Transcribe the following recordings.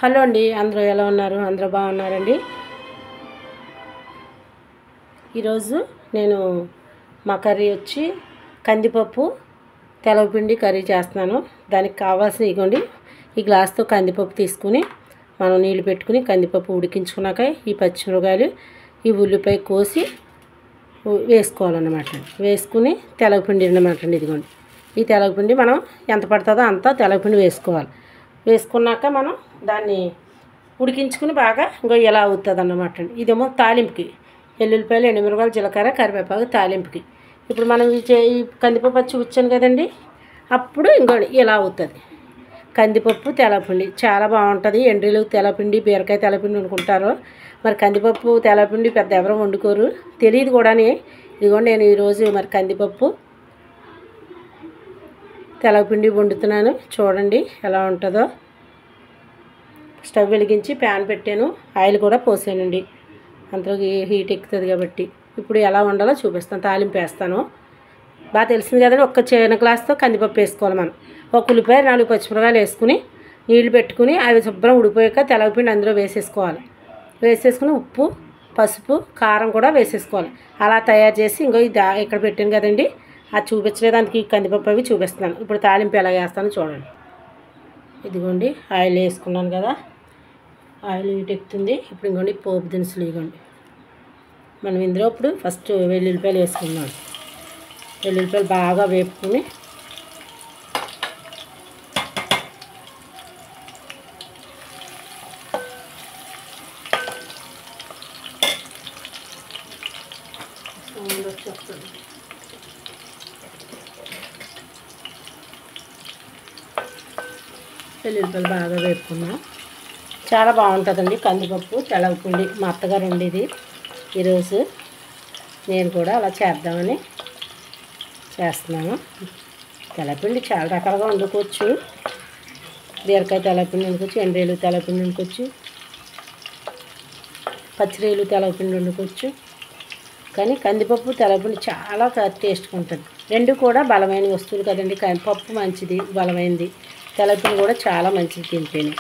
Hello అండి, అందరూ ఎలా ఉన్నారు? అందరూ బాగున్నారండి. ఈరోజు నేను మా కర్రీ వచ్చి కందిపప్పు తెలవపిండి కర్రీ చేస్తున్నాను. దానికి కావాల్సిన ఇగోండి, ఈ గ్లాస్తో కందిపప్పు తీసుకుని మనం నీళ్ళు పెట్టుకుని కందిపప్పు ఉడికించుకున్నాక ఈ పచ్చిమిరపకాయలు ఈ ఉల్లిపాయ కోసి వేసుకోవాలన్నమాట. వేసుకుని తెలవపిండి అన్నమాట. ఇదిగోండి, ఈ తెలవపిండి మనం ఎంత పడుతుందో అంత తెలవపిండి వేసుకోవాలి. వేసుకున్నాక మనం దాన్ని ఉడికించుకుని బాగా ఇంకో ఎలా అవుతుంది అన్నమాట. ఇదేమో తాలింపుకి ఎల్లుల్లిపాయలు, ఎండుమిరపకాయలు, జీలకర్ర, కరివేపాకు తాలింపుకి. ఇప్పుడు మనం ఈ కందిపప్పు వచ్చి ఉచ్చాను కదండి, అప్పుడు ఇంకోటి ఇలా అవుతుంది. కందిపప్పు తెలవపిండి చాలా బాగుంటుంది. ఎండ్రీలు తెలవపిండి, బీరకాయ తెలవపిండి వండుకుంటారు. మరి కందిపప్పు తెలవపిండి పెద్ద ఎవరు వండుకోరు, తెలియదు కూడా. ఇదిగోండి, నేను ఈరోజు మరి కందిపప్పు తెలవపిండి వండుతున్నాను. చూడండి ఎలా ఉంటుందో. స్టవ్ వెలిగించి ప్యాన్ పెట్టాను, ఆయిల్ కూడా పోసానండి. అంతలోకి హీట్ ఎక్కుతుంది కాబట్టి ఇప్పుడు ఎలా వండాలో చూపిస్తాను. తాలింపు వేస్తాను. బాగా తెలిసింది కదండి, ఒక్క చిన్న గ్లాస్తో కందిపప్పు వేసుకోవాలి మనం. ఒక ఉల్లిపాయ, 4 పచ్చిమిరపకాయలు వేసుకుని నీళ్ళు పెట్టుకుని అవి శుభ్రం ఉడిపోయాక తెలవపిండి అందులో వేసేసుకోవాలి. వేసేసుకుని ఉప్పు, పసుపు, కారం కూడా వేసేసుకోవాలి. అలా తయారు చేసి ఇంకో ఇక్కడ పెట్టాను కదండి, అది చూపించలేదానికి కందిపప్పు అవి చూపిస్తున్నాను. ఇప్పుడు తాలింపు ఎలా వేస్తానో చూడండి. ఇదిగోండి, ఆయిల్ వేసుకున్నాను కదా, ఆయిల్ హీట్ ఎక్కుతుంది. ఇప్పుడు ఇంకోండి పోపు దినుసులు. ఇవ్వండి, మనం ఇందులో ఇప్పుడు ఫస్ట్ వెల్లుల్లిపాయలు వేసుకున్నాం. వెల్లుల్లిపాయలు బాగా వేపుకుని వెల్లుల్లిపాయలు బాగా వేపుకున్నాం. చాలా బాగుంటుందండి కందిపప్పు తెలవపిండి. మా అత్తగారు ఉండేది. ఈరోజు నేను కూడా అలా చేద్దామని చేస్తున్నాను. తెలవపిండి చాలా రకాలుగా వండుకోవచ్చు. బీరకాయ తెలవపిండి వండుకోవచ్చు, ఎండ్రీలు తెలవపిండి వండుకోవచ్చు, పచ్చిరీలు తెలవపిండి వండుకోవచ్చు. కానీ కందిపప్పు తెలవపిండి చాలా టేస్ట్గా ఉంటుంది. రెండు కూడా బలమైన వస్తువులు కదండి. పప్పు మంచిది, బలమైనది. తెలవపిండి కూడా చాలా మంచిది తింటేనే.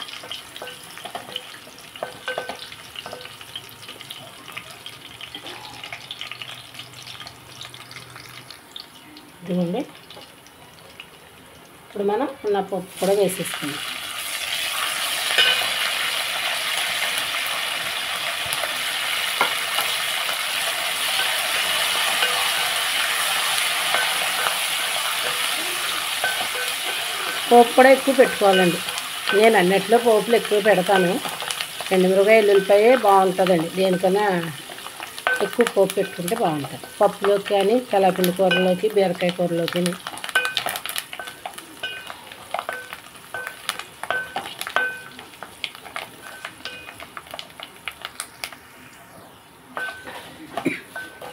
ఇదిగోండి, ఇప్పుడు మనం ఉన్న పప్పు కూడా వేసేసుకుందాం. పోపు కూడా ఎక్కువ పెట్టుకోవాలండి. నేను అన్నిట్లో పోపులు ఎక్కువ పెడతాను. ఎండుమిరపకాయ, ఎల్లుల్లిపాయ బాగుంటుందండి. దేనికన్నా ఎక్కువ పోపు పెట్టుకుంటే బాగుంటుంది. పప్పులోకి కానీ, తెలవపిండి కూరలోకి, బీరకాయ కూరలోకి.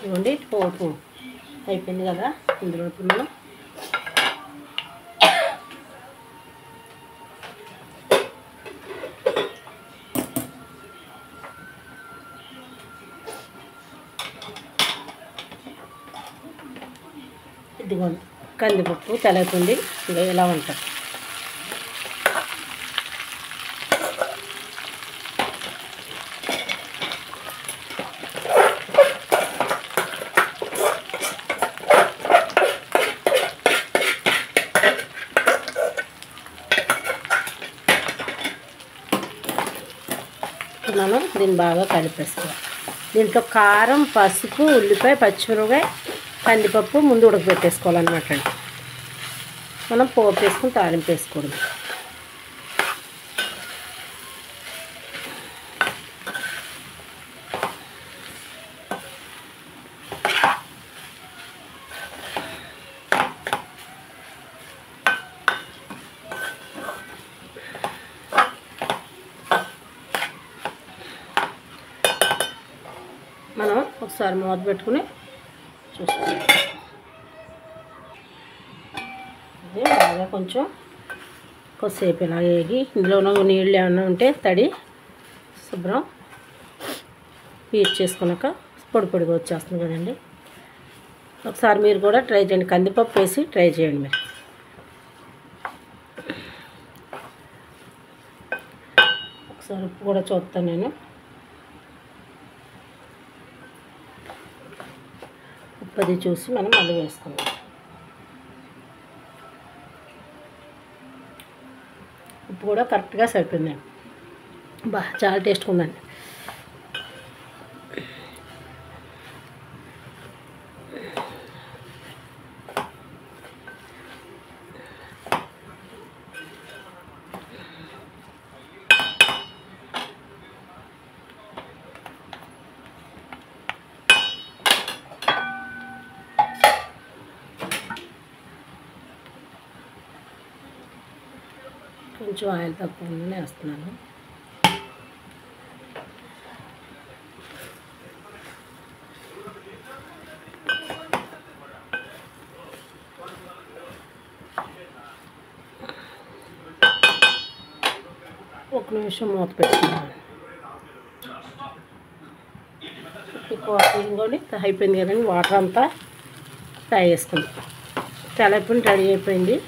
ఇవ్వండి, పోపు అయిపోయింది కదా. ఇందులో ఇప్పుడు మనం ఇదిగోండి కందిపప్పు తెలవపిండి ఇలా ఉంటుంది. మనం దీన్ని బాగా కలిపేసుకోవాలి. దీంట్లో కారం, పసుపు, ఉల్లిపాయ, పచ్చిమిరపకాయ, కందిపప్పు ముందు ఉడకబెట్టేసుకోవాలన్నమాట. మనం పోపు వేసుకుని తాలింపు వేసుకోవడం. మనం ఒకసారి మూత పెట్టుకుని చూసుకోవాలి. ఇది బాగా కొంచెం కొద్దిసేపు ఇలా వేగి ఇందులో నీళ్ళు ఏమన్నా ఉంటే తడి శుభ్రం హీట్ చేసుకున్నాక పొడి పొడిగా వచ్చేస్తుంది కదండి. ఒకసారి మీరు కూడా ట్రై చేయండి. కందిపప్పు వేసి ట్రై చేయండి మీరు. ఒకసారి ఉప్పు కూడా చూస్తాను నేను. ఉప్పు అది చూసి మనం మళ్ళీ వేసుకుందాం. ఉప్పు కూడా కరెక్ట్గా సరిపోయిందండి. చాలా టేస్ట్గా ఉందండి. కొంచెం ఆయిల్ తక్కువనే వేస్తున్నాను. ఒక నిమిషం మూత పెట్టుకున్నాను. ఎక్కువ ఇంకోండి అయిపోయింది కదండి. వాటర్ అంతా ఫ్రై చేసుకుందాం. తెల్లపిండి రెడీ అయిపోయింది.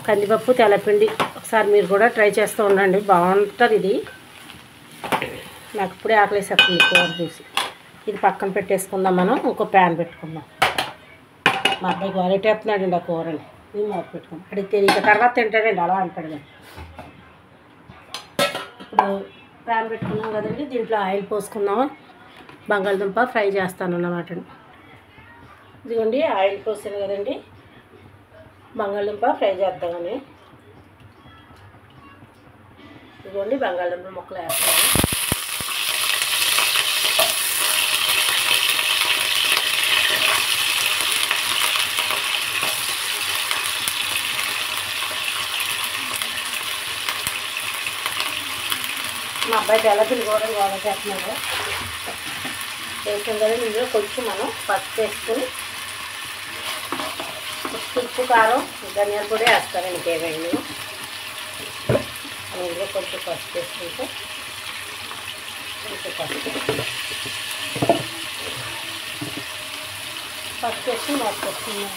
కందిపప్పు తెల్లపిండి ఒకసారి మీరు కూడా ట్రై చేస్తూ ఉండండి, బాగుంటుంది ఇది. నాకు ఇప్పుడే ఆకలేసేస్తుంది కూర చూసి. ఇది పక్కన పెట్టేసుకుందాం. మనం ఇంకో ప్యాన్ పెట్టుకుందాం. మా అబ్బాయి గోరెట్టేస్తున్నాడండి ఆ కూరని. ఇది మూత పెట్టుకుందాం. అడిగి తెలియక తర్వాత తింటాడండి, అలా అంటాడు కానీ. ఇప్పుడు ప్యాన్ పెట్టుకున్నాం కదండి, దీంట్లో ఆయిల్ పోసుకుందాము. బంగాళదుంప ఫ్రై చేస్తాను అన్నమాట. ఇదిగోండి ఆయిల్ పోసాను కదండి, బంగాళదుంప ఫ్రై చేద్దామని. ఇదిగోండి బంగాళదుంప ముక్కలు వేస్తాను. మా అబ్బాయి తెల్లపిల్లి కూడా చేస్తున్నాడు. వేసాం కదండి. ఇందులో కొంచెం మనం పసుపు వేసుకుని, ఉప్పు కారం ధనియాల పొడి వేస్తానండి. ఇంకేమైనా ఇందులో కొంచెం పసుపు వేసుకుంటే కొంచెం పసుపు వేసి మోసుకొస్తున్నాం.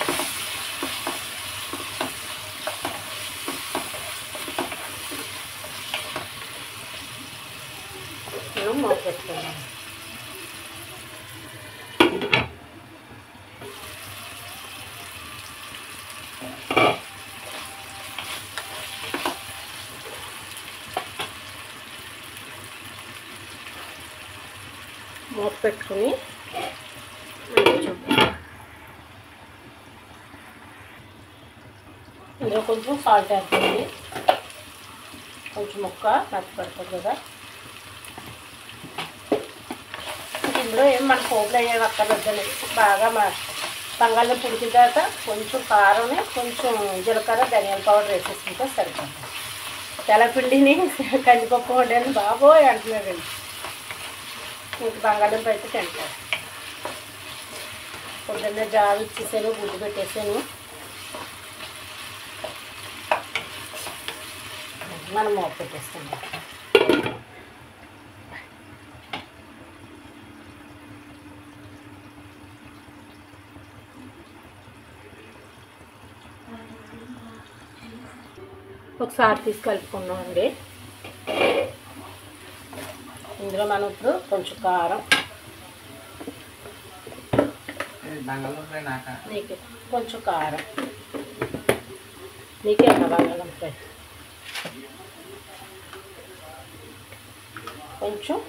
మనం మోసుకొస్తున్నాం. మూత పెట్టుకుని ఇందులో కొంచెం సాల్ట్ వేస్తుంది. కొంచెం ముక్క నచ్చి పడుతుంది కదా. ఇందులో ఏం మన పోపులు అయ్యేవి అక్కర్లేదండి. బాగా బంగాళదుంప ఉడికిన తర్వాత కొంచెం కారం, కొంచెం జీలకర్ర, ధనియాల పౌడర్ వేసేసుకుంటే సరిపోతుంది. తెల్లపిండిని కందిపప్పు వండాను బాబోయ్ అంటున్నారండి. ఇంక బంగాళదుంప అయితే తింటారు. పొద్దున్నే జావ ఇచ్చేసాను, గుడ్డు పెట్టేసాను. మనం మూత పెట్టేసుకుందాం. ఒకసారి తీసి కలుపుకున్నామండి. ఇందులో మనం ఇప్పుడు కొంచెం కారం, నీకు కొంచెం కారం, నీకే అన్న బంగాళదుంప, కొంచెం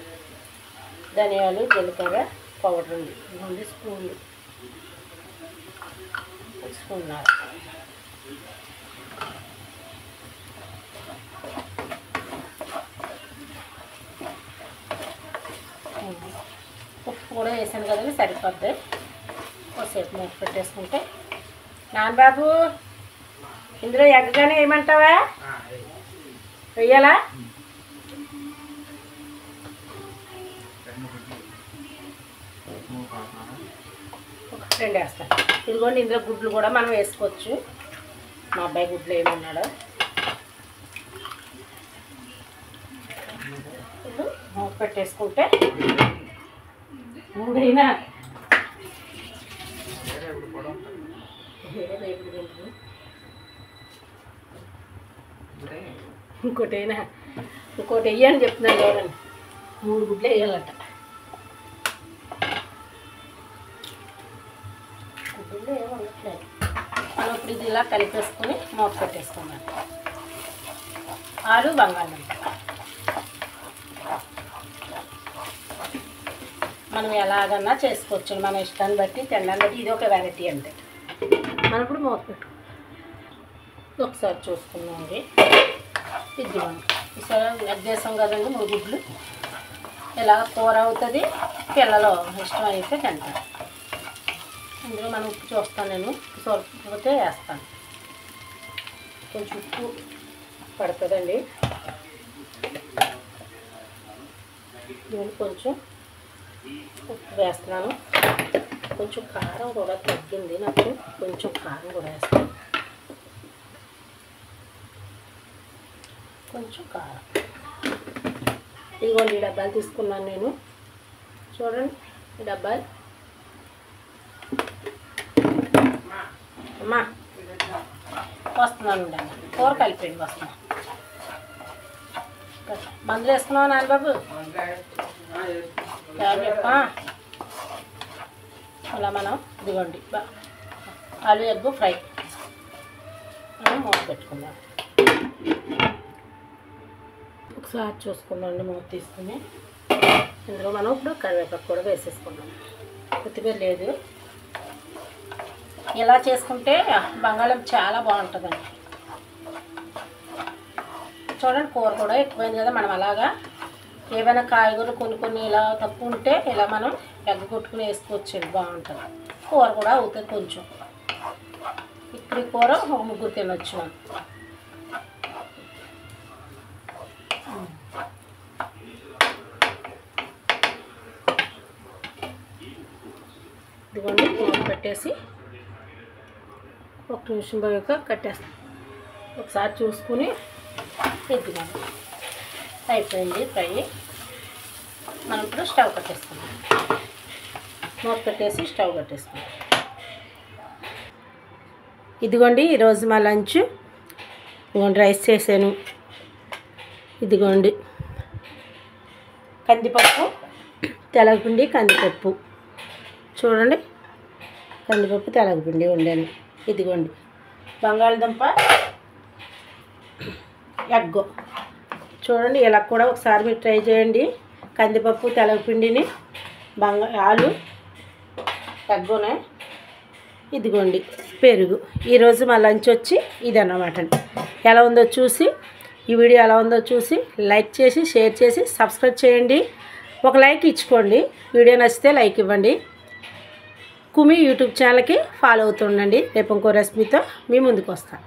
ధనియాలు, జీలకర్ర పౌడర్ ఉంది 2 స్పూన్లు, స్పూన్నర. ఉప్పు కూడా వేసాను కదండి, సరిపోద్ది. కొద్దిసేపు మూత పెట్టేసుకుంటే. నాన్నబాబు ఇందులో ఎగ్గగానే వేయమంటావా? వెయ్యాలా? ఒక 2 వేస్తాను. ఇదిగోండి ఇందులో గుడ్లు కూడా మనం వేసుకోవచ్చు. మా అబ్బాయి గుడ్లు ఏమన్నాడు. ఇప్పుడు మూత పెట్టేసుకుంటే మూడైనా ఇంకోటైనా ఇంకోటి వేయని చెప్తున్నాను చూడండి, 3 గుడ్లు వేయాలట. గుడ్లు ఏమనట్లేదు. మనం ఇప్పుడు ఇది ఇలా కలిపేసుకొని మూత పెట్టేసుకున్నాం. ఆలు బంగాళదుంప మనం ఎలాగన్నా చేసుకోవచ్చు, మన ఇష్టాన్ని బట్టి తినడాన్ని బట్టి. ఇది ఒక వెరైటీ అంతే. మనం ఇప్పుడు మూత పెట్టు ఒకసారి చూసుకున్నాండి. ఇదిగోండి, ఈసారి అద్దేశం కదండి 3 గుడ్లు. ఇలా కూర అవుతుంది, పిల్లలు ఇష్టమైతే తింటారు. ఇందులో మనం ఉప్పు చూస్తాను, నేను సరిపోతే వేస్తాను. కొంచెం ఉప్పు పడుతుందండి. దీన్ని కొంచెం ఉప్పు వేస్తున్నాను. కొంచెం కారం కూడా తగ్గింది నాకు, కొంచెం కారం కూడా వేస్తాను. కొంచెం కారం. ఇదిగోండి, ఈ డబ్బాలు తీసుకున్నాను నేను. చూడండి ఈ డబ్బాలు. అమ్మా వస్తున్నాను ఉండండి, కూర కలిపండి వస్తున్నాను. మందులు వేసుకున్నావు నాన్నబాబు? అలా మనం ఇదిగోండి ఆలు ఎగ్ ఫ్రై మనం మూత పెట్టుకుందాం. ఒకసారి చూసుకుందామండి మూత తీసుకుని. ఇందులో మనం ఇప్పుడు కరివేపాకు కూడా వేసేసుకున్నాం. కొత్తిమీర లేదు. ఇలా చేసుకుంటే బంగాళదుంప చాలా బాగుంటుందండి. చూడండి, కూర కూడా ఎక్కువైంది కదా. మనం అలాగా ఏవైనా కాయగూరలు కొన్ని ఇలా తక్కువ ఉంటే ఇలా మనం ఎగ్గ కొట్టుకుని వేసుకోవచ్చండి, బాగుంటుంది. కూర కూడా అవుతుంది కొంచెం. ఇప్పుడు ఈ కూర ఒక 3 తినొచ్చు మనం. ఇదిగోండి, మూత పెట్టేసి 1 నిమిషం పోయాక కట్టేస్తాం. ఒకసారి చూసుకుని ఇదిగోండి అయిపోయింది ఫ్రై. మనం ఇప్పుడు స్టవ్ కట్టేసుకున్నాం. మూత పెట్టేసి స్టవ్ కట్టేసుకున్నాం. ఇదిగోండి ఈరోజు మా లంచ్. ఇదిగోండి రైస్ చేశాను. ఇదిగోండి కందిపప్పు, తెలగపిండి, కందిపప్పు. చూడండి, కందిపప్పు తెలగపిండి వండాను. ఇదిగోండి బంగాళదుంప ఎగ్. చూడండి, ఇలా కూడా ఒకసారి మీరు ట్రై చేయండి. కందిపప్పు, తెలగపిండిని, ఆలు ఎగ్గునే. ఇదిగోండి పెరుగు. ఈరోజు మా లంచ్ వచ్చి ఇదన్నమాట అండి. ఎలా ఉందో చూసి, ఈ వీడియో ఎలా ఉందో చూసి లైక్ చేసి, షేర్ చేసి, సబ్స్క్రైబ్ చేయండి. ఒక లైక్ ఇచ్చుకోండి. వీడియో నచ్చితే లైక్ ఇవ్వండి. కుమి యూట్యూబ్ ఛానల్కి ఫాలో అవుతుండండి. రేపు ఇంకో రెసిపీతో మీ ముందుకు వస్తాను.